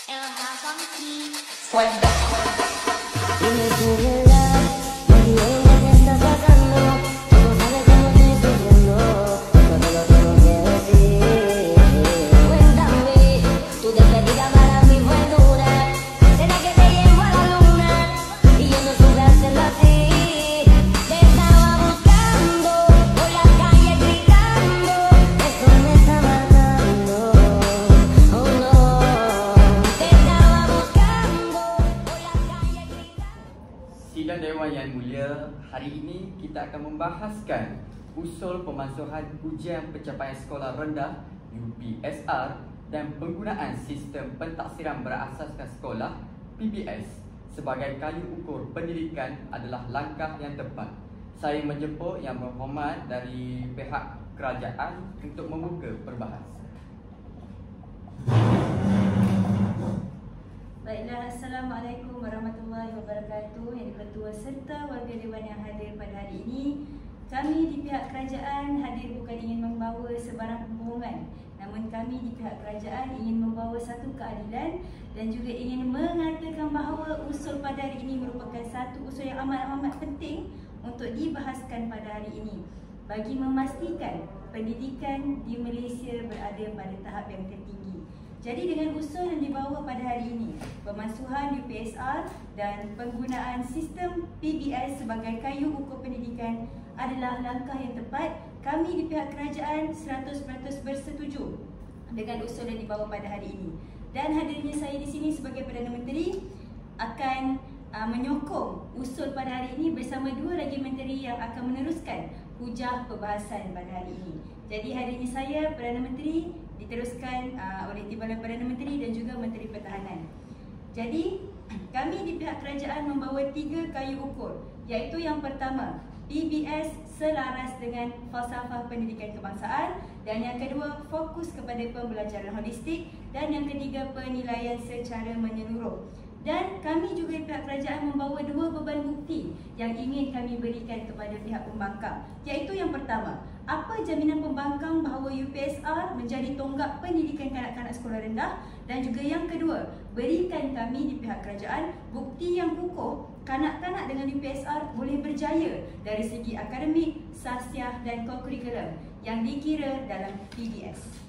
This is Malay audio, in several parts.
Suelta. Dime tu verdad, baby, ella te está sacando. Tú no sabes cómo estoy sufriendo, pero te lo tengo que decir. Cuéntame, tu despedida para mí fue dura. ¿Será que te llevo a la luna? Y yo no supe hacerlo así. Te estaba buscando por la calle gritando. Esto me está matando. Oh no. Te estaba buscando por la calle gritando. Sidang Dewan yang mulia, hari ini kita akan membahaskan usul pemansuhan ujian pencapaian sekolah rendah UPSR dan penggunaan sistem pentaksiran berasaskan sekolah PBS sebagai kayu ukur pendidikan adalah langkah yang tepat. Saya menjemput Yang Berhormat dari pihak kerajaan untuk membuka perbahasan. Baiklah, Assalamualaikum warahmatullahi wabarakatuh. Yang di-Ketua serta warga Dewan yang hadir pada hari ini. Kami di pihak kerajaan hadir bukan ingin membawa sebarang pembohongan, namun kami di pihak kerajaan ingin membawa satu keadilan dan juga ingin mengatakan bahawa usul pada hari ini merupakan satu usul yang amat-amat penting untuk dibahaskan pada hari ini bagi memastikan pendidikan di Malaysia berada pada tahap yang tertinggi. Jadi dengan usul yang dibawa pada hari ini, pemansuhan UPSR dan penggunaan sistem PBS sebagai kayu ukur pendidikan adalah langkah yang tepat. Kami di pihak kerajaan 100% bersetuju dengan usul yang dibawa pada hari ini. Dan hadirnya saya di sini sebagai Perdana Menteri akan menyokong usul pada hari ini bersama dua lagi menteri yang akan meneruskan hujah perbahasan pada hari ini. Jadi hadirnya saya Perdana Menteri diteruskan oleh Timbalan Perdana Menteri dan juga Menteri Pertahanan. Jadi kami di pihak kerajaan membawa 3 kayu ukur, iaitu yang pertama, PBS selaras dengan falsafah pendidikan kebangsaan, dan yang kedua, fokus kepada pembelajaran holistik, dan yang ketiga, penilaian secara menyeluruh. Dan kami juga di pihak kerajaan membawa 2 beban bukti yang ingin kami berikan kepada pihak pembangkang, iaitu yang pertama, apa jaminan pembangkang bahawa UPSR menjadi tonggak pendidikan kanak-kanak sekolah rendah, dan juga yang kedua, berikan kami di pihak kerajaan bukti yang kukuh kanak-kanak dengan UPSR boleh berjaya dari segi akademik, sasiah dan kokurikulum yang dikira dalam PBS.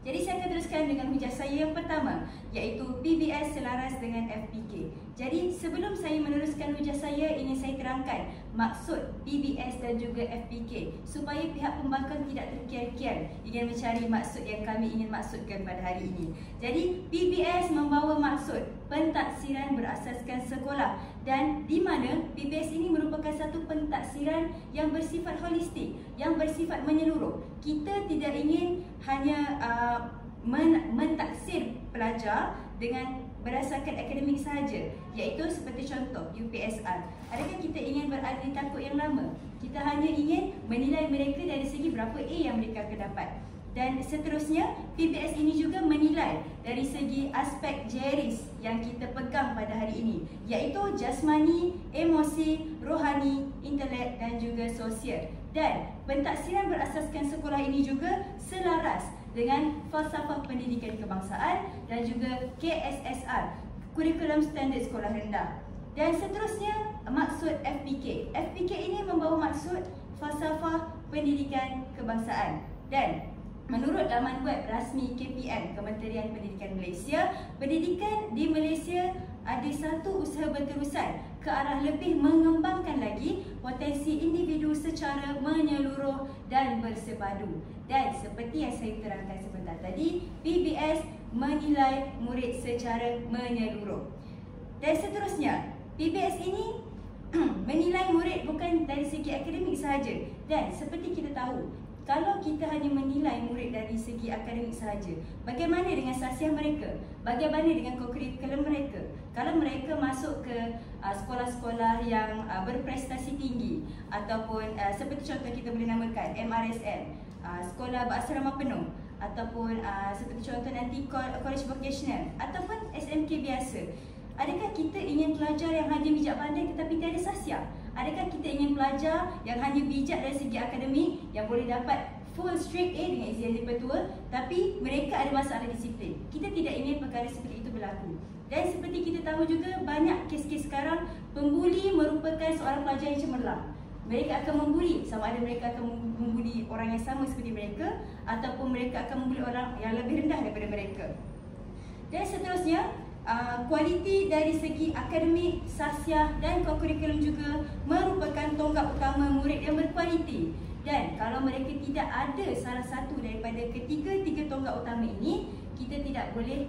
Jadi saya akan teruskan dengan hujah saya yang pertama, iaitu PBS selaras dengan FPK. Jadi sebelum saya meneruskan hujah saya, ingin saya terangkan maksud PBS dan juga FPK supaya pihak pembangkang tidak terkial-kial ingin mencari maksud yang kami ingin maksudkan pada hari ini. Jadi PBS membawa maksud pentaksiran berasaskan sekolah, dan di mana PBS ini merupakan satu pentaksiran yang bersifat holistik, yang bersifat menyeluruh. Kita tidak ingin hanya mentaksir pelajar dengan berdasarkan akademik sahaja, iaitu seperti contoh UPSR. Adakah kita ingin berada di takut yang lama? Kita hanya ingin menilai mereka dari segi berapa A yang mereka akan dapat. Dan seterusnya, PBS ini juga menilai dari segi aspek jeris yang kita pegang pada hari ini, iaitu jasmani, emosi, rohani, intelek dan juga sosial. Dan pentaksiran berasaskan sekolah ini juga selaras dengan falsafah pendidikan kebangsaan dan juga KSSR, Kurikulum Standard Sekolah Rendah. Dan seterusnya, maksud FPK. FPK ini membawa maksud falsafah pendidikan kebangsaan. Dan menurut laman web rasmi KPM, Kementerian Pendidikan Malaysia, pendidikan di Malaysia ada satu usaha berterusan ke arah lebih mengembangkan lagi potensi individu secara menyeluruh dan bersepadu. Dan seperti yang saya terangkan sebentar tadi, PBS menilai murid secara menyeluruh. Dan seterusnya, PBS ini menilai murid bukan dari segi akademik sahaja. Dan seperti kita tahu, kalau kita hanya menilai murid dari segi akademik sahaja, bagaimana dengan sasiah mereka? Bagaimana dengan kurikulum mereka? Kalau mereka masuk ke sekolah-sekolah yang berprestasi tinggi, ataupun seperti contoh kita boleh namakan MRSM, sekolah berasrama penuh, ataupun seperti contoh nanti college vocational, ataupun SMK biasa, adakah kita ingin pelajar yang hanya bijak pandai tetapi tiada sasiah? Adakah kita ingin pelajar yang hanya bijak dari segi akademik yang boleh dapat full straight A dengan izin yang dipertua, tapi mereka ada masalah disiplin. Kita tidak ingin perkara seperti itu berlaku. Dan seperti kita tahu juga, banyak kes-kes sekarang pembuli merupakan seorang pelajar yang cemerlang. Mereka akan membuli, sama ada mereka akan membuli orang yang sama seperti mereka ataupun mereka akan membuli orang yang lebih rendah daripada mereka. Dan seterusnya, kualiti dari segi akademik, sasiah dan kurikulum juga merupakan tonggak utama murid yang berkualiti. Dan kalau mereka tidak ada salah satu daripada ketiga-tiga tonggak utama ini, kita tidak boleh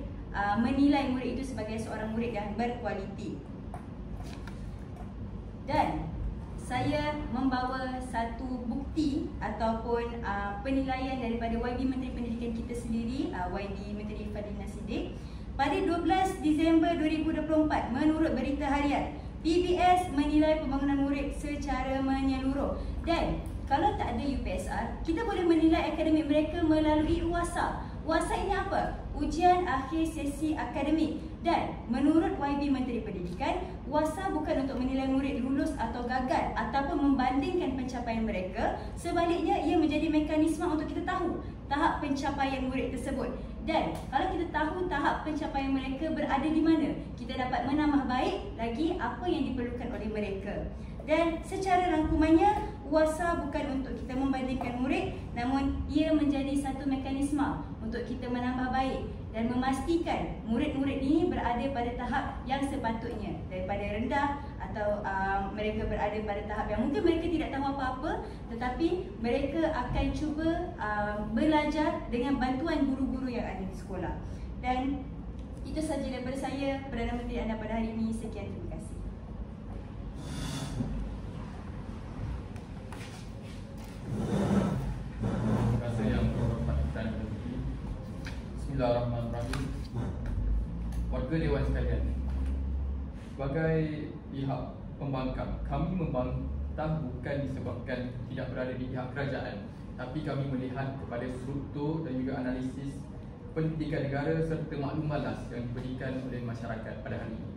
menilai murid itu sebagai seorang murid yang berkualiti. Dan saya membawa satu bukti ataupun penilaian daripada YB Menteri Pendidikan kita sendiri, YB Menteri Fadlina Siddiq. Pada 12 Disember 2024, menurut berita harian, PBS menilai pembangunan murid secara menyeluruh. Dan kalau tak ada UPSR, kita boleh menilai akademik mereka melalui UASA. UASA ini apa? Ujian akhir sesi akademik. Dan menurut YB Menteri Pendidikan, UASA bukan untuk menilai murid lulus atau gagal ataupun membandingkan pencapaian mereka. Sebaliknya, ia menjadi mekanisme untuk kita tahu tahap pencapaian murid tersebut. Dan kalau kita tahu tahap pencapaian mereka berada di mana, kita dapat menambah baik lagi apa yang diperlukan oleh mereka. Dan secara rangkumannya, UASA bukan untuk kita membandingkan murid, namun ia menjadi satu mekanisme untuk kita menambah baik dan memastikan murid-murid ini berada pada tahap yang sepatutnya, daripada rendah atau mereka berada pada tahap yang mungkin mereka tidak tahu apa-apa, tetapi mereka akan cuba belajar dengan bantuan guru-guru yang ada di sekolah. Dan itu sahaja daripada saya, Perdana Menteri anda pada hari ini. Sekian, terima kasih. Terima kasih yang berhormat Perdana Menteri. Bismillahirrahmanirrahim. Warga Dewan sekalian, sebagai pihak pembangkang, kami membantah bukan disebabkan tidak berada di pihak kerajaan, tapi kami melihat kepada struktur dan juga analisis pendidikan negara serta maklum malas yang diberikan oleh masyarakat pada hari ini.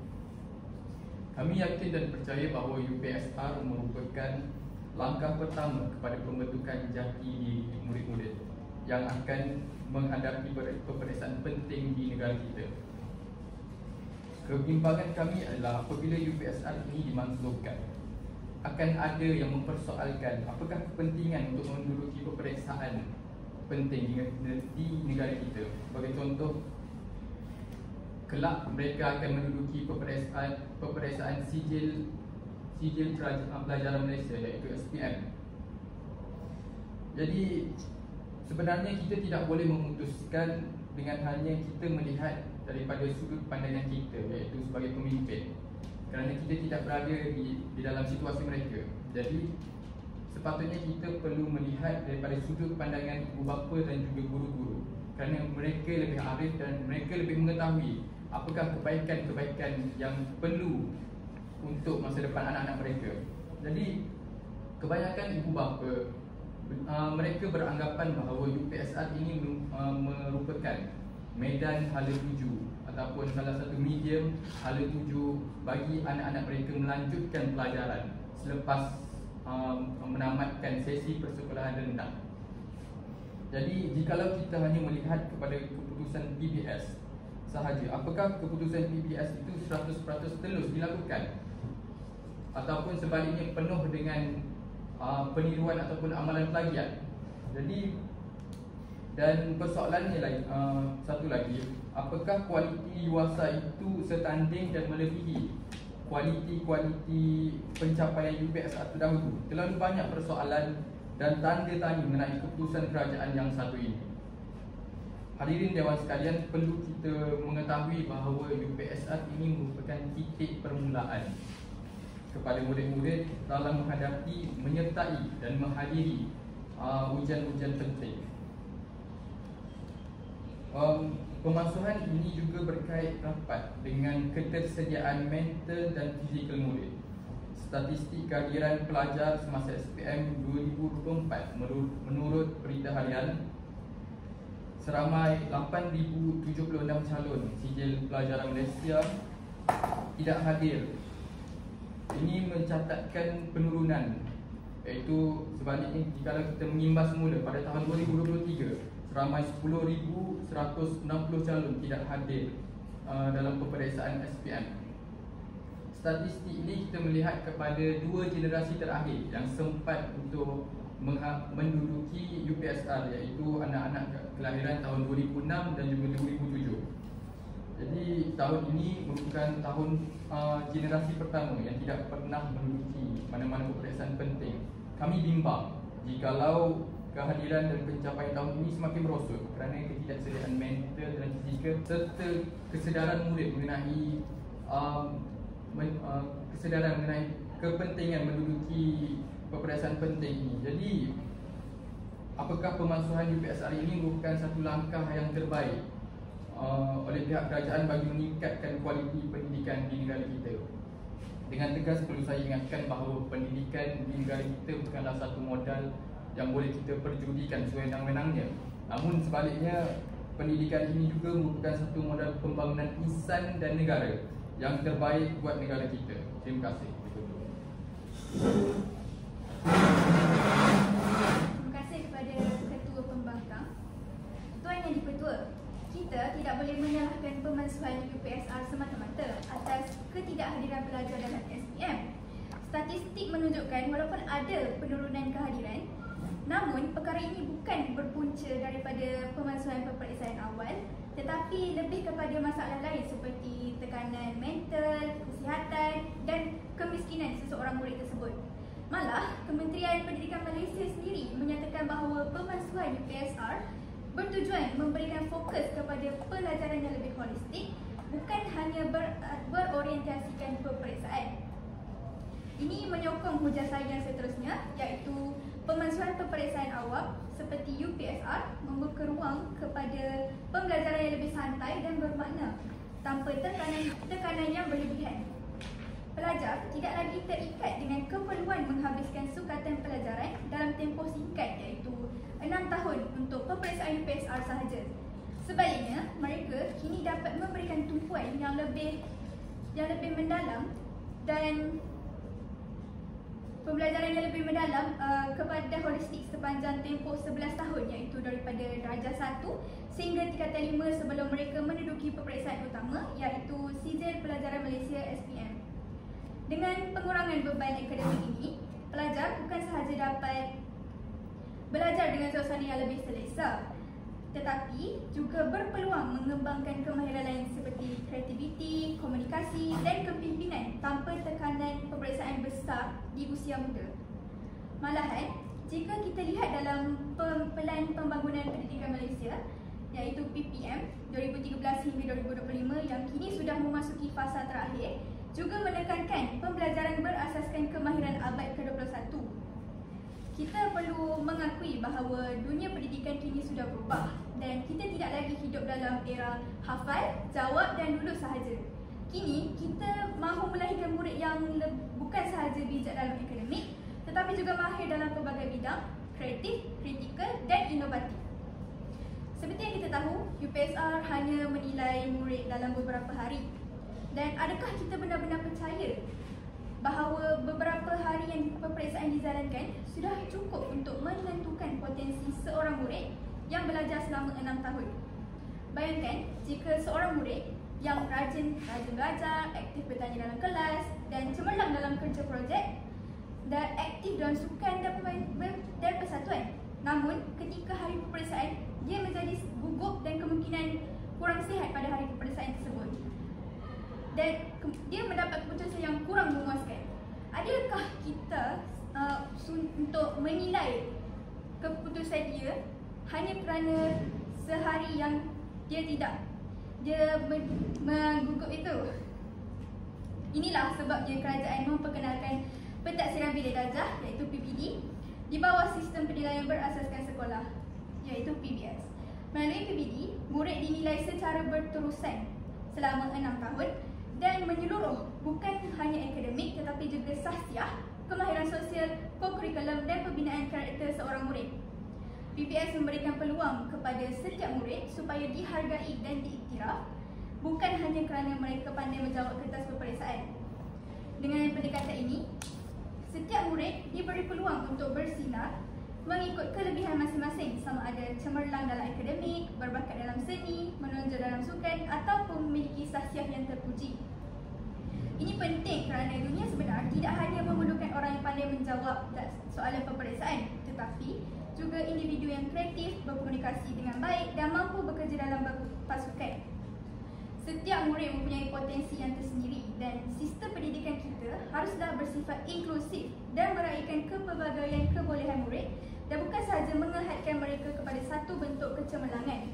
Kami yakin dan percaya bahawa UPSR merupakan langkah pertama kepada pembentukan jati diri murid-murid yang akan menghadapi peperiksaan penting di negara kita. Kebimbangan kami adalah apabila UPSR ini dimansuhkan, akan ada yang mempersoalkan apakah kepentingan untuk menduduki peperiksaan penting di negara kita. Sebagai contoh, kelak mereka akan menduduki peperiksaan sijil pelajaran Malaysia, iaitu SPM. Jadi sebenarnya kita tidak boleh memutuskan dengan hanya kita melihat daripada sudut pandangan kita, iaitu sebagai pemimpin, kerana kita tidak berada di dalam situasi mereka. Jadi sepatutnya kita perlu melihat daripada sudut pandangan ibu bapa dan juga guru-guru, kerana mereka lebih arif dan mereka lebih mengetahui apakah kebaikan-kebaikan yang perlu untuk masa depan anak-anak mereka. Jadi kebanyakan ibu bapa mereka beranggapan bahawa UPSR ini merupakan medan hala tuju ataupun salah satu medium hala tuju bagi anak-anak mereka melanjutkan pelajaran selepas menamatkan sesi persekolahan rendah. Jadi jikalau kita hanya melihat kepada keputusan PBS sahaja, apakah keputusan PBS itu 100% terus dilakukan? Ataupun sebaliknya penuh dengan peniruan ataupun amalan plagiat. Jadi, dan persoalannya lagi, satu lagi, apakah kualiti UASA itu setanding dan melebihi kualiti pencapaian UPSR terdahulu? Terlalu banyak persoalan dan tanda tanya mengenai keputusan kerajaan yang satu ini. Hadirin Dewan sekalian, perlu kita mengetahui bahawa UPSR ini merupakan titik permulaan kepada murid-murid dalam menghadapi, menyertai dan menghadiri ujian-ujian penting. Pemasuhan ini juga berkait rapat dengan ketersediaan mental dan fizikal murid. Statistik kehadiran pelajar semasa SPM 2024 menurut berita harian, seramai 8,076 calon sijil pelajaran Malaysia tidak hadir. Ini mencatatkan penurunan, Iaitu sebaliknya jika kita mengimbas semula pada tahun 2023, seramai 10,160 calon tidak hadir dalam peperiksaan SPM. Statistik ini kita melihat kepada dua generasi terakhir yang sempat untuk menduduki UPSR, iaitu anak-anak kelahiran tahun 2006 dan juga 2007. Jadi tahun ini merupakan tahun generasi pertama yang tidak pernah menduduki mana-mana peperiksaan penting. Kami bimbang jikalau kehadiran dan pencapaian tahun ini semakin merosot kerana ketidaksediaan mental dan fizikal serta kesedaran murid mengenai kesedaran mengenai kepentingan menduduki peperiksaan penting ini. Jadi apakah pemansuhan UPSR ini merupakan satu langkah yang terbaik oleh pihak kerajaan bagi meningkatkan kualiti pendidikan di negara kita? Dengan tegas perlu saya ingatkan bahawa pendidikan di negara kita bukanlah satu modal yang boleh kita perjudikan sewenang-wenangnya. Namun sebaliknya, pendidikan ini juga merupakan satu modal pembangunan insan dan negara yang terbaik buat negara kita. Terima kasih. Terima kasih kepada Ketua Pembangkang. Tuan Yang di-Pertua, kita tidak boleh menyalahkan pemansuhan UPSR semata-mata atas ketidakhadiran pelajar dalam SPM. Statistik menunjukkan walaupun ada penurunan kehadiran, namun perkara ini bukan berpunca daripada pemansuhan peperiksaan awal, tetapi lebih kepada masalah lain seperti tekanan mental, kesihatan dan kemiskinan seseorang murid tersebut. Malah, Kementerian Pendidikan Malaysia sendiri menyatakan bahawa pemansuhan UPSR bertujuan memberikan fokus kepada pelajaran yang lebih holistik, bukan hanya berorientasikan peperiksaan. Ini menyokong hujah saya yang seterusnya, iaitu pemansuhan peperiksaan awam seperti UPSR membuka ruang kepada pembelajaran yang lebih santai dan bermakna tanpa tekanan yang berlebihan. Pelajar tidak lagi terikat dengan keperluan menghabiskan sukatan pelajaran dalam tempoh singkat, iaitu 6 tahun untuk peperiksaan UPSR sahaja. Sebaliknya, mereka kini dapat memberikan tumpuan yang lebih mendalam dan pembelajaran yang lebih mendalam kepada holistik sepanjang tempoh 11 tahun, iaitu daripada darjah 1 sehingga tingkatan 5 sebelum mereka menduduki peperiksaan utama, iaitu Sijil Pelajaran Malaysia SPM. Dengan pengurangan beban akademik ini, pelajar bukan sahaja dapat belajar dengan suasana yang lebih selesa, tetapi juga berpeluang mengembangkan kemahiran lain seperti kreativiti, komunikasi dan kepimpinan tanpa tekanan peperiksaan besar di usia muda. Malahan, jika kita lihat dalam Pelan Pembangunan Pendidikan Malaysia, iaitu PPM 2013 hingga 2025 yang kini sudah memasuki fasa terakhir, juga menekankan pembelajaran berasaskan kemahiran abad ke-21. Kita perlu mengakui bahawa dunia pendidikan kini sudah berubah dan kita tidak lagi hidup dalam era hafal, jawab dan lulus sahaja. Kini, kita mahu melahirkan murid yang bukan sahaja bijak dalam akademik, tetapi juga mahir dalam pelbagai bidang, kreatif, kritikal dan inovatif. Seperti yang kita tahu, UPSR hanya menilai murid dalam beberapa hari. Dan adakah kita benar-benar percaya bahawa beberapa hari yang peperiksaan dijalankan sudah cukup untuk menentukan potensi seorang murid yang belajar selama 6 tahun? Bayangkan jika seorang murid yang rajin belajar, aktif bertanya dalam kelas dan cemerlang dalam kerja projek dan aktif dalam sukan dan persatuan. Namun ketika hari peperiksaan, dia menjadi gugup dan kemungkinan kurang sihat pada hari peperiksaan tersebut. Dan dia mendapat keputusan yang kurang memuaskan. Adakah kita untuk menilai keputusan dia hanya kerana sehari yang dia menggugup itu? Inilah sebabnya kerajaan memperkenalkan Pentaksiran Bilik Darjah, iaitu PBD, di bawah sistem penilaian berasaskan sekolah, iaitu PBS. Melalui PBD, murid dinilai secara berterusan selama 6 tahun dan menyeluruh, bukan hanya akademik tetapi juga sahsiah, kemahiran sosial, kokurikulum dan pembinaan karakter seorang murid. PBS memberikan peluang kepada setiap murid supaya dihargai dan diiktiraf, bukan hanya kerana mereka pandai menjawab kertas peperiksaan. Dengan pendekatan ini, Setiap murid diberi peluang untuk bersinar mengikut kelebihan masing-masing, sama ada cemerlang dalam akademik, berbakat dalam seni, menonjol dalam sukan ataupun memiliki sahsiah yang terpuji. Ini penting kerana dunia sebenar tidak hanya memerlukan orang yang pandai menjawab soalan peperiksaan, tetapi juga individu yang kreatif, berkomunikasi dengan baik dan mampu bekerja dalam pasukan. Setiap murid mempunyai potensi yang tersendiri dan sistem pendidikan kita haruslah bersifat inklusif dan meraihkan kepelbagaian kebolehan murid dan bukan sahaja menghadkan mereka kepada satu bentuk kecemerlangan.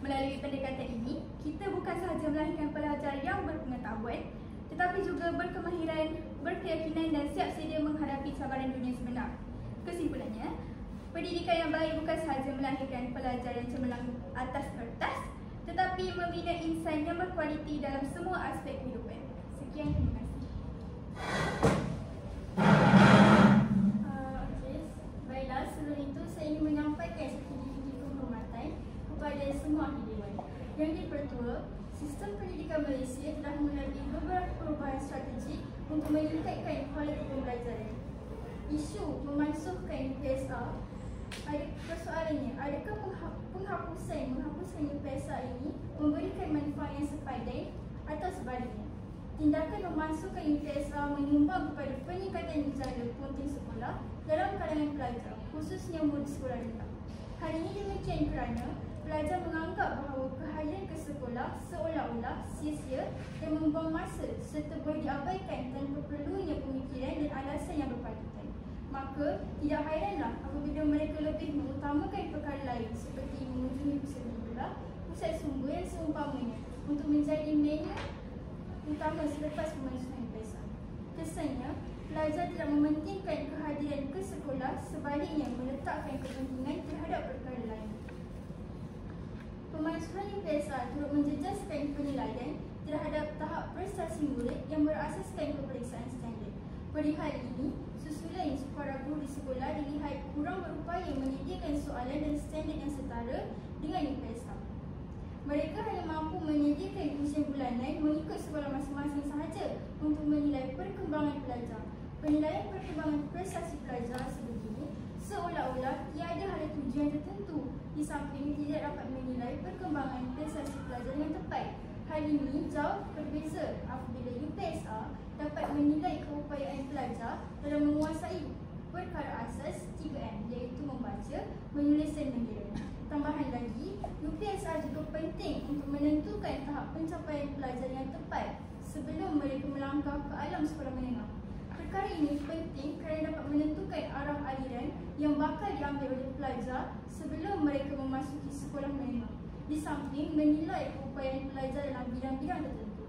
Melalui pendekatan ini, kita bukan sahaja melahirkan pelajar yang berpengetahuan tetapi juga berkemahiran, berkeyakinan dan siap sedia menghadapi cabaran dunia sebenar. Kesimpulannya, pendidikan yang baik bukan sahaja melahirkan pelajar yang cemerlang atas kertas tetapi membina insan yang berkualiti dalam semua aspek kehidupan. Sekian, terima kasih. Baiklah, sebelum itu saya ingin menyampaikan sedikit penghormatan kepada semua ahli dewan. Yang dipertua, sistem pendidikan Malaysia telah melalui beberapa perubahan strategi untuk meningkatkan kualiti pembelajaran. Isu memansuhkan UPSR, ada persoalannya, adakah menghapuskan UPSR ini memberikan manfaat yang sepadan atau sebaliknya? Tindakan memasukkan UPSR menyumbang kepada peningkatan gejala punting sekolah dalam kalangan pelajar, khususnya murid sekolah rendah. Hal ini demikian kerana pelajar menganggap bahawa kehadiran ke sekolah seolah-olah sia-sia dan membuang masa serta boleh diabaikan tanpa perlunya pemikiran dan alasan yang berpatutan. Maka, tidak hairanlah apabila mereka lebih mengutamakan perkara lain seperti mengunjungi pusat bola, pusat sumber yang seumpamanya untuk menjadi menu utama selepas pemansuhan UPSR. Kesannya, pelajar tidak mementingkan kehadiran ke sekolah, sebaliknya meletakkan kepentingan terhadap perkara lain. Pemansuhan UPSR turut menjejaskan penilaian terhadap tahap prestasi murid yang berasaskan peperiksaan standard. Perihal ini, susulan para guru di sekolah dilihat kurang berupaya menyediakan soalan dan standard yang setara dengan UPSR. Mereka hanya mampu menyediakan ujian bulanan mengikut sekolah masing-masing sahaja untuk menilai perkembangan pelajar. Penilaian perkembangan prestasi pelajar sebegini seolah-olah tiada hala tujuan tertentu, di samping tidak dapat menilai perkembangan prestasi pelajar yang tepat. Hal ini jauh berbeza apabila UPSR dapat menilai keupayaan pelajar dalam menguasai perkara asas 3M, iaitu membaca, menulis dan mengira. Tambahan lagi, UPSR juga penting untuk menentukan tahap pencapaian pelajar yang tepat sebelum mereka melangkah ke alam sekolah menengah. Perkara ini penting kerana dapat menentukan arah aliran yang bakal diambil oleh pelajar sebelum mereka memasuki sekolah menengah, di samping menilai keupayaan pelajar dalam bidang-bidang tertentu.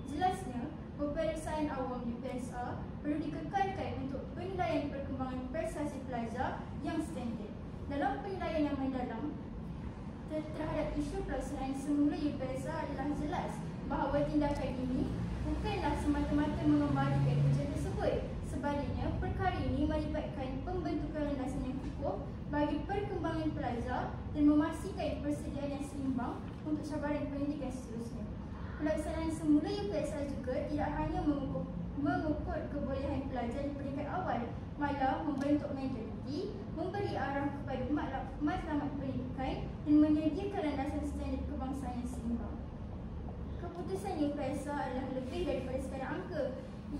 Jelasnya, peperiksaan awam UPSR perlu dikekalkan untuk penilaian perkembangan prestasi pelajar yang standard. Dalam penilaian yang mendalam terhadap isu pelaksanaan semula UPSR adalah jelas bahawa tindakan ini bukanlah semata-mata mengembalikan ujian tersebut. Sebaliknya, perkara ini melibatkan pembentukan landasan yang kukuh bagi perkembangan pelajar dan memastikan persediaan yang seimbang untuk cabaran pendidikan seterusnya. Pelaksanaan semula UPSR juga tidak hanya mengukur kebolehan pelajar di peringkat awal, malah membentuk mentaliti, memberi arah kepada matlamat pendidikan dan menyediakan landasan standard kebangsaan yang seimbang. Keputusan UPSR adalah lebih daripada sekadar angka.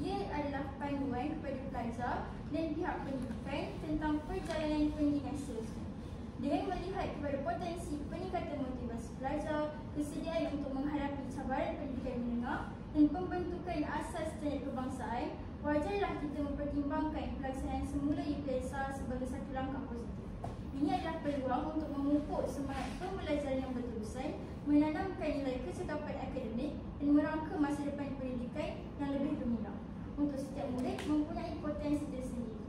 Ia adalah panduan kepada pelajar dan pihak pendidikan tentang perjalanan pendidikan seterusnya. Dengan melihat kepada potensi peningkatan motivasi pelajar, kesediaan untuk menghadapi cabaran pendidikan menengah dan pembentukan asas standard kebangsaan, wajarlah kita mempertimbangkan pelaksanaan semula UPSR sebagai satu langkah positif. Ini adalah peluang untuk memupuk semangat pembelajaran yang berterusan, menanamkan nilai kecekapan akademik dan merangka masa depan pendidikan yang lebih gemilang. Untuk setiap murid mempunyai potensi tersendiri.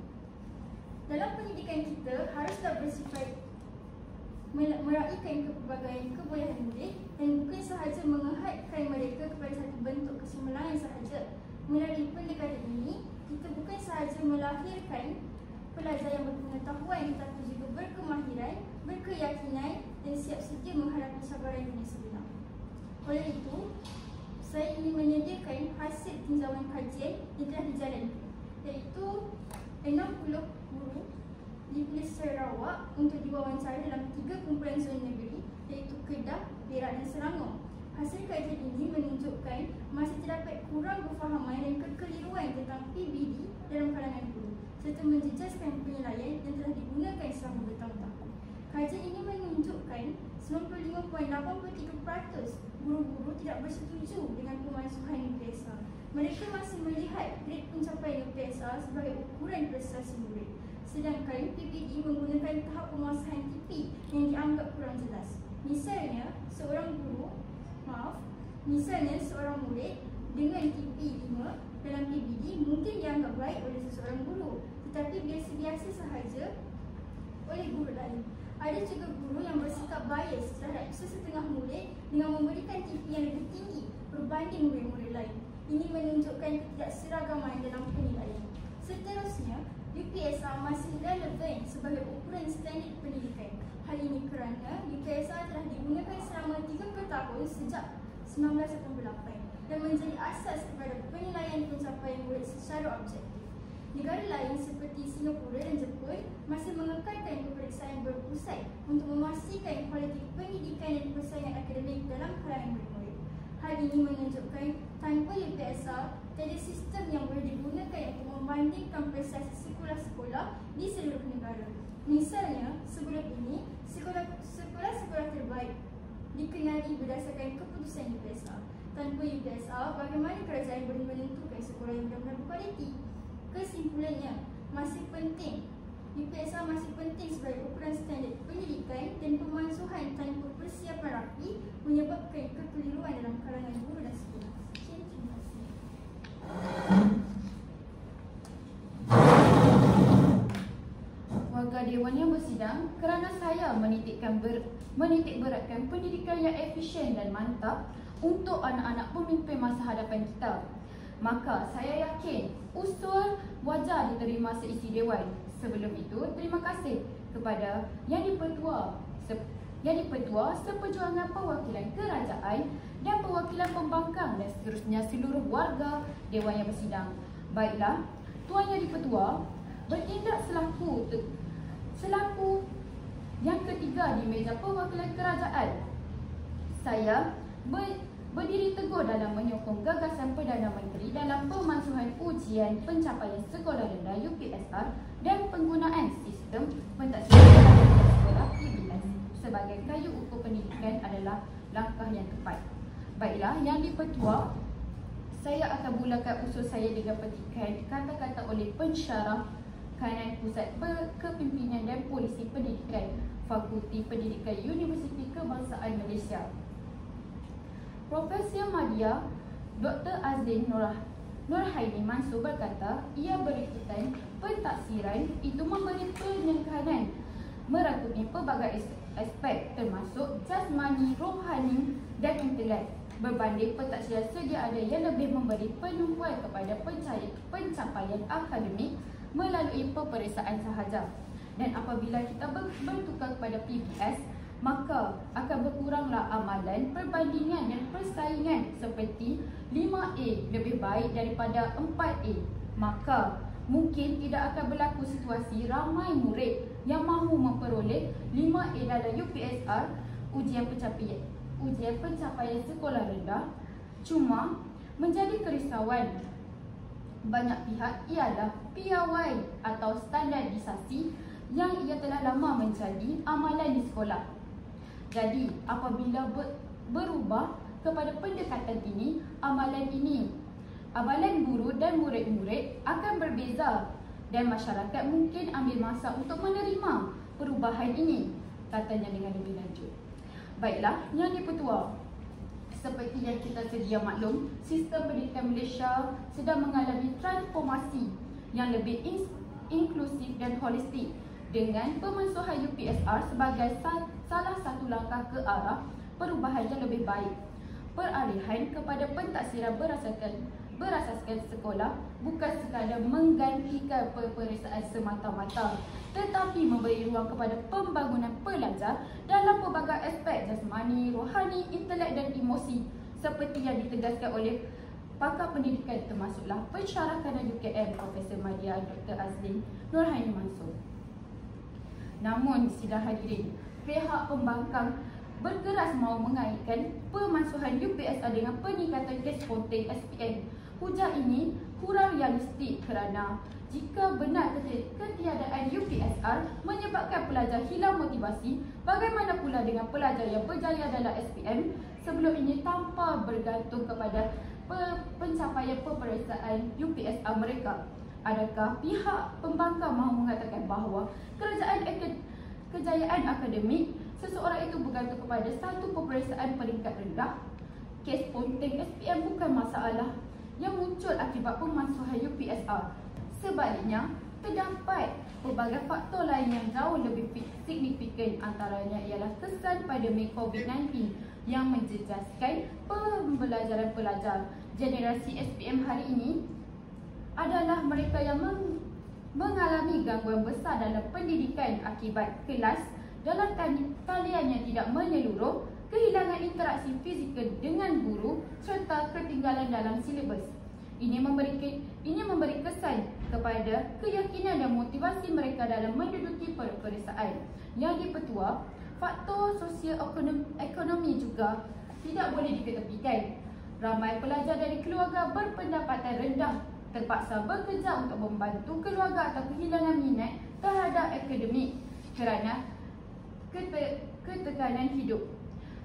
Dalam pendidikan kita haruslah bersifat meraihkan kepelbagaian kebolehan murid dan bukan sahaja menghadkan mereka kepada satu bentuk kesemelangan sahaja. Melalui pendekatan ini, kita bukan sahaja melahirkan pelajar yang berpengetahuan tetapi juga berkemahiran, berkeyakinan dan siap sedia menghadapi cabaran dunia sebenar. Oleh itu, saya ingin menyediakan hasil tinjauan kajian yang telah dijalankan, iaitu 60 guru dipilih Sarawak untuk diwawancara dalam 3 kumpulan zon negeri iaitu Kedah, Perak dan Selangor. Hasil kajian ini menunjukkan masih terdapat kurang kefahaman dan kekeliruan tentang PBD dalam kalangan guru serta menjejaskan penilaian yang telah digunakan selama bertahun-tahun. Kajian ini menunjukkan 95.83% guru-guru tidak bersetuju dengan pemansuhan UPSR. Mereka masih melihat grade pencapaian UPSR sebagai ukuran prestasi murid. Sedangkan PBD menggunakan tahap penguasaan TP yang dianggap kurang jelas. Misalnya seorang murid dengan TP 5 dalam PBD mungkin dianggap baik oleh seseorang guru, tetapi biasa-biasa sahaja oleh guru lain. Ada juga guru yang bersikap bias terhadap sesetengah murid dengan memberikan TP yang lebih tinggi berbanding murid-murid lain. Ini menunjukkan ketidakseragaman dalam penilaian. Seterusnya, UPSR masih relevan sebagai ukuran standard pendidikan. Hal ini kerana UPSR telah digunakan selama 30 tahun sejak 1988 dan menjadi asas kepada penilaian pencapaian murid secara objektif. Negara lain seperti Singapura dan Jepun masih mengekalkan peperiksaan berpusat untuk memastikan kualiti pendidikan dan persaingan akademik dalam kalangan murid-murid. Hal ini menunjukkan tanpa UPSR, tiada sistem yang boleh digunakan untuk membandingkan prestasi sekolah-sekolah di seluruh negara. Misalnya, sebelum ini, sekolah-sekolah terbaik dikenali berdasarkan keputusan UPSR. Tanpa UPSR, bagaimana kerajaan boleh menentukan sekolah yang benar-benar berkualiti? Kesimpulannya, UPSR masih penting sebagai ukuran standard pendidikan dan pemansuhan tanpa persiapan rapi menyebabkan kekeliruan dalam kalangan guru dan sekolah. Terima kasih. Warga Dewan yang bersidang, kerana saya menitik beratkan pendidikan yang efisien dan mantap untuk anak-anak pemimpin masa hadapan kita, maka saya yakin usul wajar diterima seisi Dewan. Sebelum itu, terima kasih kepada Yang di-Pertua, Seperjuangan Perwakilan Kerajaan dan Perwakilan Pembangkang dan seterusnya seluruh warga Dewan yang bersidang. Baiklah, Tuan Yang di-Pertua bertindak selaku yang ketiga di meja perwakilan kerajaan. Saya berdiri teguh dalam menyokong gagasan Perdana Menteri dalam pemansuhan ujian pencapaian sekolah rendah UPSR dan penggunaan sistem pentaksiran sekolah PBS sebagai kayu ukur pendidikan adalah langkah yang tepat. Baiklah, Yang di-Pertua, saya akan mulakan usul saya dengan petikan kata-kata oleh pensyarah Kanan Pusat Kepimpinan dan Polisi Pendidikan Fakulti Pendidikan Universiti Kebangsaan Malaysia. Profesor Madya Dr. Azlin Nurhaini Mansur berkata, ia berikutan pentaksiran itu memberi penekanan merangkumi pelbagai aspek termasuk jasmani, rohani dan intelek, berbanding pentaksiran sedia ada yang lebih memberi penumpuan kepada pencapaian akademik melalui peperiksaan sahaja. Dan apabila kita bertukar kepada PBS, maka akan berkuranglah amalan, perbandingan dan persaingan seperti 5A lebih baik daripada 4A. Maka mungkin tidak akan berlaku situasi ramai murid yang mahu memperoleh 5A dalam UPSR, ujian pencapaian sekolah rendah. Cuma menjadi kerisauan banyak pihak ialah piawai atau standardisasi yang ia telah lama menjadi amalan di sekolah. Jadi apabila berubah kepada pendekatan ini, amalan guru dan murid-murid akan berbeza dan masyarakat mungkin ambil masa untuk menerima perubahan ini, katanya dengan lebih lanjut. Baiklah, Yang di-Pertua, seperti yang kita sedia maklum, sistem pendidikan Malaysia sedang mengalami transformasi yang lebih inklusif dan holistik dengan pemansuhan UPSR sebagai salah satu langkah ke arah perubahan yang lebih baik. Peralihan kepada pentaksiran berasaskan sekolah bukan sekadar menggantikan peperiksaan semata-mata, tetapi memberi ruang kepada pembangunan pelajar dalam pelbagai aspek jasmani, rohani, intelek dan emosi seperti yang ditegaskan oleh pakar pendidikan termasuklah pensyarah kanan UKM Profesor Madya Dr. Azlin Nurhaini Mansor. Namun, sidang hadirin, pihak pembangkang bergeras mahu mengaitkan pemansuhan UPSR dengan peningkatan kes spontan SPM. Hujah ini kurang realistik kerana jika benar ketiadaan UPSR menyebabkan pelajar hilang motivasi, bagaimana pula dengan pelajar yang berjaya dalam SPM sebelum ini tanpa bergantung kepada pencapaian peperiksaan UPSR mereka? Adakah pihak pembangkang mahu mengatakan bahawa kejayaan akademik seseorang itu bergantung kepada satu peperiksaan peringkat rendah? Kes spontan SPM bukan masalah yang muncul akibat pemansuhan UPSR. Sebaliknya, terdapat pelbagai faktor lain yang jauh lebih signifikan, antaranya ialah kesan pandemik COVID-19 yang menjejaskan pembelajaran pelajar. Generasi SPM hari ini adalah mereka yang mengalami gangguan besar dalam pendidikan akibat kelas dalam talian yang tidak menyeluruh, kehilangan interaksi fizikal dengan guru serta ketinggalan dalam silibus. Ini memberi kesan kepada keyakinan dan motivasi mereka dalam menduduki peperiksaan. Yang dipertua, faktor sosial ekonomi juga tidak boleh diketepikan. Ramai pelajar dari keluarga berpendapatan rendah terpaksa bekerja untuk membantu keluarga atau kehilangan minat terhadap akademik kerana ketekanan hidup.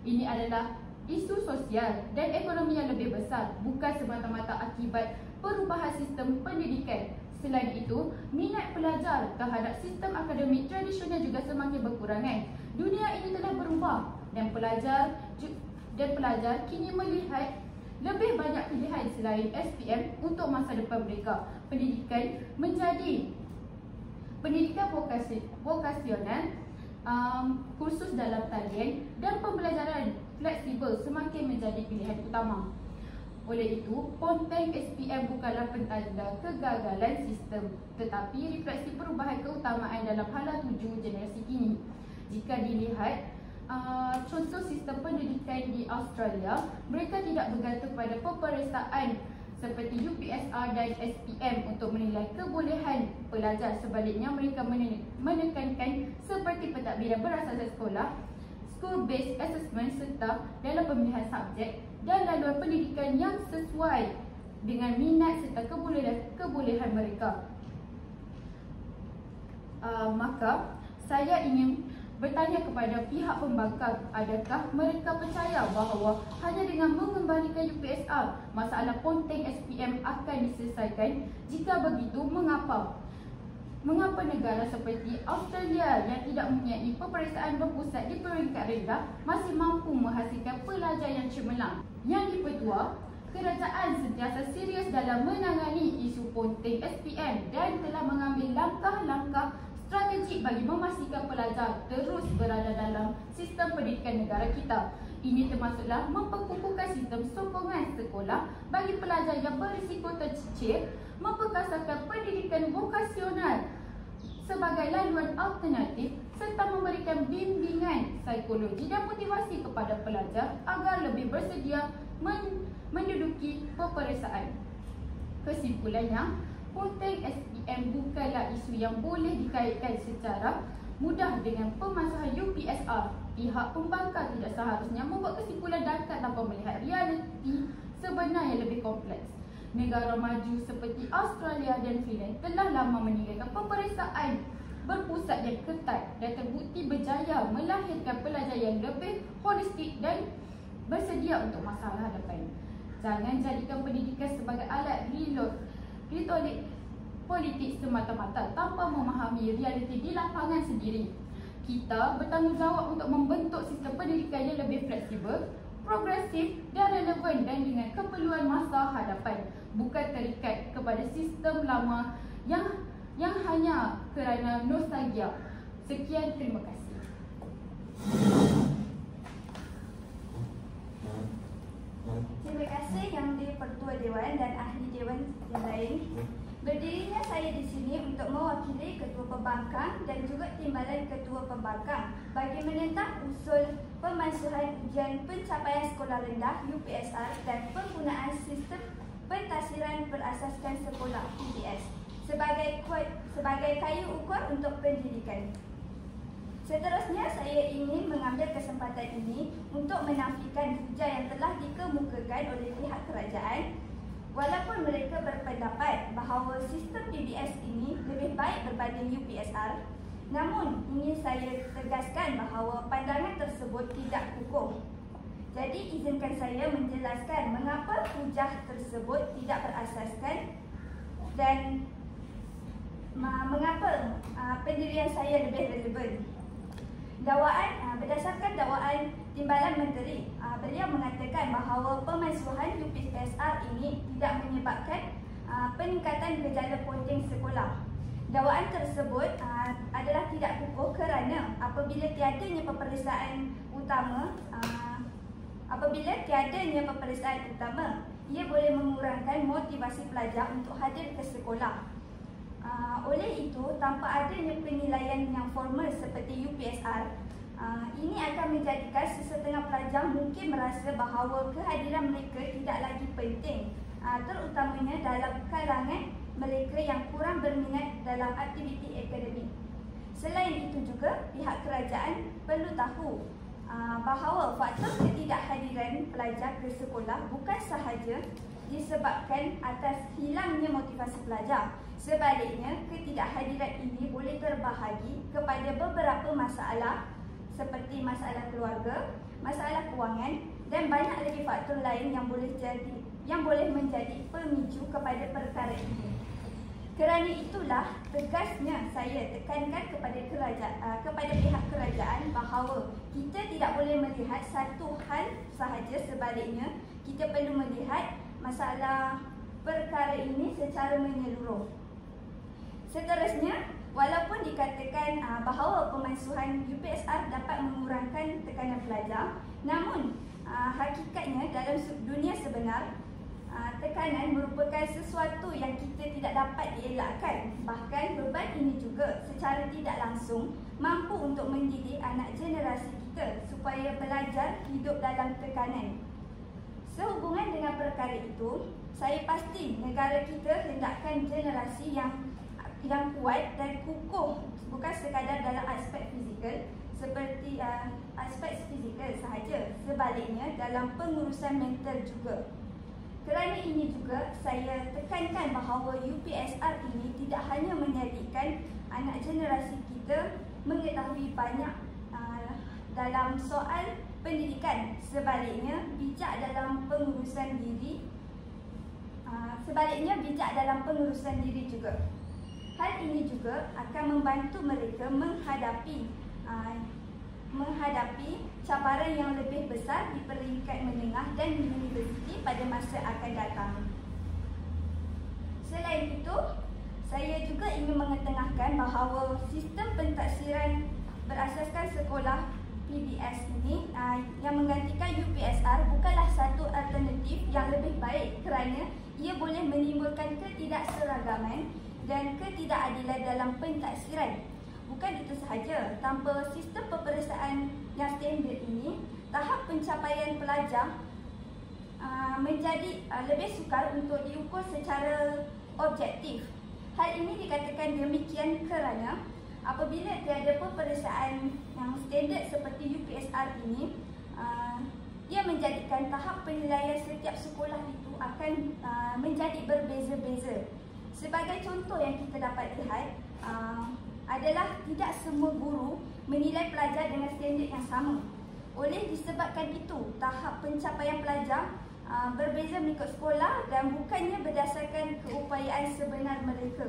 Ini adalah isu sosial dan ekonomi yang lebih besar, bukan semata-mata akibat perubahan sistem pendidikan. Selain itu, minat pelajar terhadap sistem akademik tradisional juga semakin berkurangan. Dunia ini telah berubah dan pelajar kini melihat lebih banyak pilihan selain SPM untuk masa depan mereka. Pendidikan menjadi pendidikan vokasional, kursus dalam talian dan pembelajaran fleksibel semakin menjadi pilihan utama. Oleh itu, ponteng SPM bukanlah pentanda kegagalan sistem, tetapi refleksi perubahan keutamaan dalam hala tuju generasi kini. Jika dilihat contoh sistem pendidikan di Australia, mereka tidak bergantung pada peperiksaan seperti UPSR dan SPM untuk menilai kebolehan pelajar. Sebaliknya, mereka menekankan seperti pentadbiran berasaskan sekolah, school-based assessment serta dalam pemilihan subjek dan laluan pendidikan yang sesuai dengan minat serta kebolehan mereka. Maka, saya ingin bertanya kepada pihak pembangkang, adakah mereka percaya bahawa hanya dengan mengembalikan UPSR, masalah ponteng SPM akan diselesaikan? Jika begitu, mengapa negara seperti Australia yang tidak mempunyai peperiksaan berpusat di peringkat rendah masih mampu menghasilkan pelajar yang cemerlang? Yang dipertua, kerajaan sentiasa serius dalam menangani isu ponteng SPM dan telah mengambil langkah-langkah strategik bagi memastikan pelajar terus berada dalam sistem pendidikan negara kita. Ini termasuklah memperkukuhkan sistem sokongan sekolah bagi pelajar yang berisiko tercicir, memperkasakan pendidikan vokasional sebagai laluan alternatif serta memberikan bimbingan psikologi dan motivasi kepada pelajar agar lebih bersedia menduduki peperiksaan. Kesimpulannya, ponteng SPM bukanlah isu yang boleh dikaitkan secara mudah dengan pemansuhan UPSR. Pihak pembangkang tidak seharusnya membuat kesimpulan datar tanpa melihat realiti sebenar yang lebih kompleks. Negara maju seperti Australia dan Finland telah lama meninggalkan peperiksaan berpusat yang ketat dan terbukti berjaya melahirkan pelajar yang lebih holistik dan bersedia untuk masa hadapan. Jangan jadikan pendidikan sebagai alat retorik politik semata-mata tanpa memahami realiti di lapangan sendiri. Kita bertanggungjawab untuk membentuk sistem pendidikan yang lebih fleksibel, progresif dan relevan dan dengan keperluan masa hadapan, bukan terikat kepada sistem lama yang hanya kerana nostalgia. Sekian, terima kasih. Terima kasih Yang di-Pertua Dewan dan ahli Dewan yang lain. Berdirinya saya di sini untuk mewakili Ketua Pembangkang dan juga Timbalan Ketua Pembangkang bagi menentang usul pemansuhan ujian pencapaian sekolah rendah UPSR dan penggunaan sistem berasaskan sekolah PBS sebagai kayu ukur untuk pendidikan. Seterusnya, saya ingin mengambil kesempatan ini untuk menafikan hujah yang telah dikemukakan oleh pihak kerajaan. Walaupun mereka berpendapat bahawa sistem PBS ini lebih baik berbanding UPSR, namun ingin saya tegaskan bahawa pandangan tersebut tidak kukuh. Jadi izinkan saya menjelaskan mengapa hujah tersebut tidak berasaskan dan mengapa pendirian saya lebih relevan. Berdasarkan dakwaan Timbalan Menteri, beliau mengatakan bahawa pemansuhan UPSR ini tidak menyebabkan peningkatan gejala ponteng sekolah. Dakwaan tersebut adalah tidak kukuh kerana apabila tiadanya peperiksaan utama, ia boleh mengurangkan motivasi pelajar untuk hadir ke sekolah. Oleh itu, tanpa adanya penilaian yang formal seperti UPSR, ini akan menjadikan sesetengah pelajar mungkin merasa bahawa kehadiran mereka tidak lagi penting, terutamanya dalam kalangan mereka yang kurang berminat dalam aktiviti akademik. Selain itu juga, pihak kerajaan perlu tahu bahawa faktor ketidakhadiran pelajar ke sekolah bukan sahaja disebabkan atas hilangnya motivasi pelajar. Sebaliknya, ketidakhadiran ini boleh terbahagi kepada beberapa masalah seperti masalah keluarga, masalah kewangan dan banyak lagi faktor lain yang boleh menjadi pemicu kepada perkara ini. Kerana itulah tegasnya saya tekankan kepada pihak kerajaan bahawa kita tidak boleh melihat satu hal sahaja, sebaliknya kita perlu melihat masalah perkara ini secara menyeluruh. Seterusnya, walaupun dikatakan bahawa pemansuhan UPSR dapat mengurangkan tekanan pelajar, namun hakikatnya dalam dunia sebenar, tekanan merupakan sesuatu yang kita tidak dapat dielakkan. Bahkan beban ini juga secara tidak langsung mampu untuk mendidik anak generasi kita supaya belajar hidup dalam tekanan. Sehubungan dengan perkara itu, saya pasti negara kita hendakkan generasi yang kuat dan kukuh, bukan sekadar dalam aspek fizikal seperti aspek fizikal sahaja, sebaliknya dalam pengurusan mental juga. Kerana ini juga saya tekankan bahawa UPSR ini tidak hanya menjadikan anak generasi kita mengetahui banyak dalam soal pendidikan, sebaliknya bijak dalam pengurusan diri juga. Hal ini juga akan membantu mereka menghadapi cabaran yang lebih besar di peringkat menengah dan universiti pada masa akan datang. Selain itu, saya juga ingin mengetengahkan bahawa sistem pentaksiran berasaskan sekolah PBS ini yang menggantikan UPSR bukanlah satu alternatif yang lebih baik kerana ia boleh menimbulkan ketidakseragaman dan ketidakadilan dalam pentaksiran. Bukan itu sahaja, tanpa sistem peperiksaan yang standard ini, tahap pencapaian pelajar menjadi lebih sukar untuk diukur secara objektif. Hal ini dikatakan demikian kerana apabila tiada peperiksaan yang standard seperti UPSR ini, ia menjadikan tahap penilaian setiap sekolah itu akan menjadi berbeza-beza. Sebagai contoh yang kita dapat lihat adalah tidak semua guru menilai pelajar dengan standard yang sama. Oleh disebabkan itu, tahap pencapaian pelajar berbeza mengikut sekolah dan bukannya berdasarkan keupayaan sebenar mereka.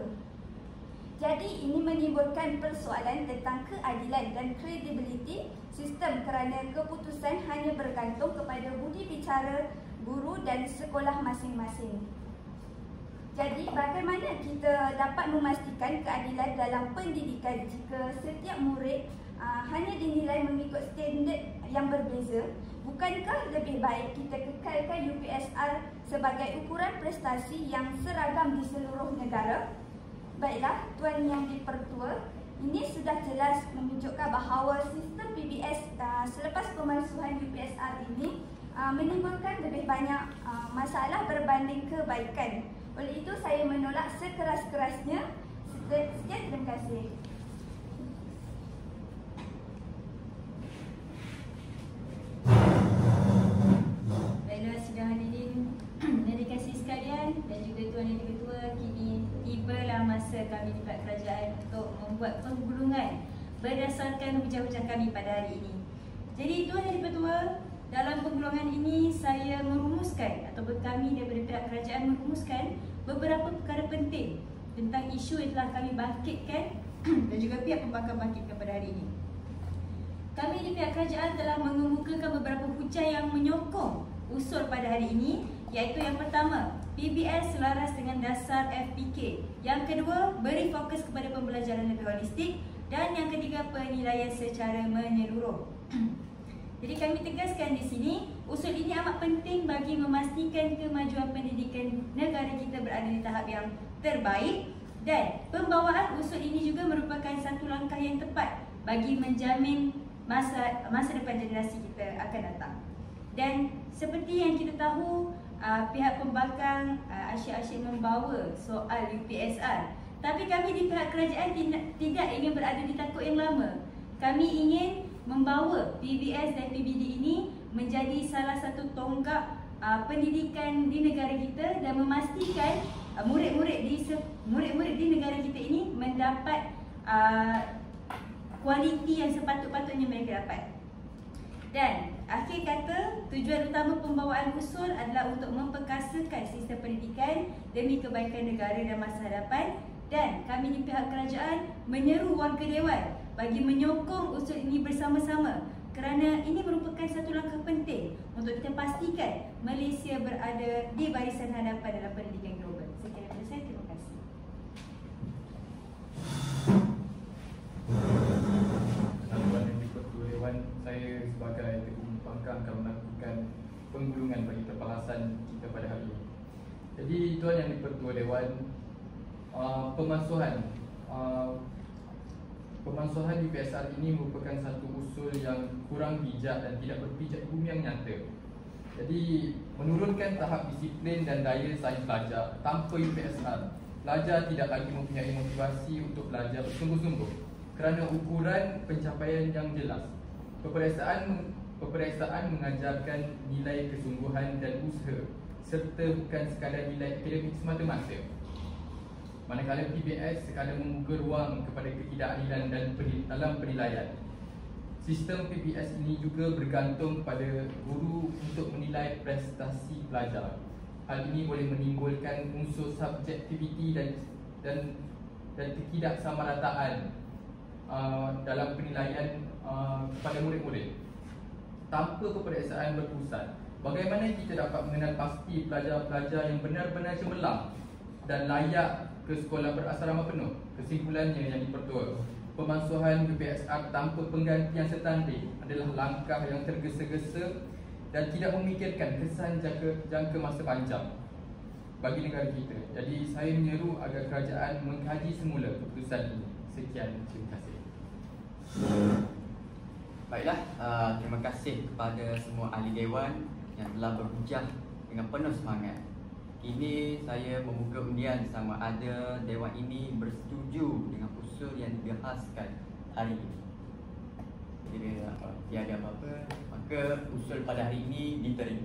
Jadi ini menimbulkan persoalan tentang keadilan dan kredibiliti sistem kerana keputusan hanya bergantung kepada budi bicara guru dan sekolah masing-masing. Jadi bagaimana kita dapat memastikan keadilan dalam pendidikan jika setiap murid hanya dinilai mengikut standard yang berbeza? Bukankah lebih baik kita kekalkan UPSR sebagai ukuran prestasi yang seragam di seluruh negara? Baiklah, Tuan Yang di-Pertua, ini sudah jelas menunjukkan bahawa sistem PBS selepas pemansuhan UPSR ini menimbulkan lebih banyak masalah berbanding kebaikan. Oleh itu, saya menolak sekeras-kerasnya. Sekian, terima kasih. Baiklah, sidang hadirin yang dikasihi sekalian dan juga Tuan Yang Ketua, kini tibalah masa kami di pihak kerajaan untuk membuat penggulungan berdasarkan hujah-hujah kami pada hari ini. Jadi Tuan Yang Ketua, dalam penggulungan ini saya merumuskan ataupun kami daripada pihak kerajaan merumuskan beberapa perkara penting tentang isu yang telah kami bangkitkan dan juga pihak pembangkang bangkitkan pada hari ini. Kami di pihak kerajaan telah mengemukakan beberapa hujah yang menyokong usul pada hari ini, iaitu yang pertama, PBS selaras dengan dasar FPK. Yang kedua, beri fokus kepada pembelajaran lebih holistik. Dan yang ketiga, penilaian secara menyeluruh. Jadi kami tegaskan di sini, usul ini amat penting bagi memastikan kemajuan pendidikan negara kita berada di tahap yang terbaik, dan pembawaan usul ini juga merupakan satu langkah yang tepat bagi menjamin masa depan generasi kita akan datang. Dan seperti yang kita tahu, pihak pembangkang asyik-asyik membawa soal UPSR. Tapi kami di pihak kerajaan tidak ingin berada di takut yang lama. Kami ingin membawa PBS dan PBD ini menjadi salah satu tonggak pendidikan di negara kita dan memastikan murid-murid di negara kita ini mendapat kualiti yang sepatut-patutnya mereka dapat. Dan akhir kata, tujuan utama pembawaan usul adalah untuk memperkasakan sistem pendidikan demi kebaikan negara dan masa hadapan. Dan kami di pihak kerajaan menyeru warga dewan bagi menyokong usul ini bersama-sama, kerana ini merupakan satu langkah penting untuk kita pastikan Malaysia berada di barisan hadapan dalam pendidikan global. Sekian daripada saya, terima kasih. Tuan Yang Ketua Dewan, saya sebagai Ketua Pembangkang akan melakukan penggulungan bagi terpelasan kita pada hari ini. Jadi Tuan Yang Ketua Dewan, pemansuhan UPSR ini merupakan satu usul yang kurang bijak dan tidak berpijak di bumi yang nyata. Jadi menurunkan tahap disiplin dan daya saing pelajar tanpa UPSR, pelajar tidak lagi mempunyai motivasi untuk belajar bersungguh-sungguh kerana ukuran pencapaian yang jelas. Peperiksaan mengajarkan nilai kesungguhan dan usaha serta bukan sekadar nilai akademik semata-mata. Manakala PBS sekadar membuka ruang kepada ketidakadilan dalam penilaian. Sistem PBS ini juga bergantung pada guru untuk menilai prestasi pelajar. Hal ini boleh menimbulkan unsur subjektiviti dan ketidaksamarataan dalam penilaian kepada murid-murid. Tanpa peperiksaan berpusat, bagaimana kita dapat mengenal pasti pelajar-pelajar yang benar-benar cemerlang dan layak ke sekolah berasrama penuh? Kesimpulannya yang dipertua, pemansuhan UPSR tanpa penggantian setandik adalah langkah yang tergesa-gesa dan tidak memikirkan kesan jangka masa panjang bagi negara kita. Jadi saya menyeru agar kerajaan mengkaji semula keputusan ini. Sekian, terima kasih. Baiklah, terima kasih kepada semua ahli dewan yang telah berhujah dengan penuh semangat. Kini saya membuka undian sama ada dewan ini bersetuju dengan usul yang dibahaskan hari ini. Jika tiada apa-apa, maka usul pada hari ini diterima.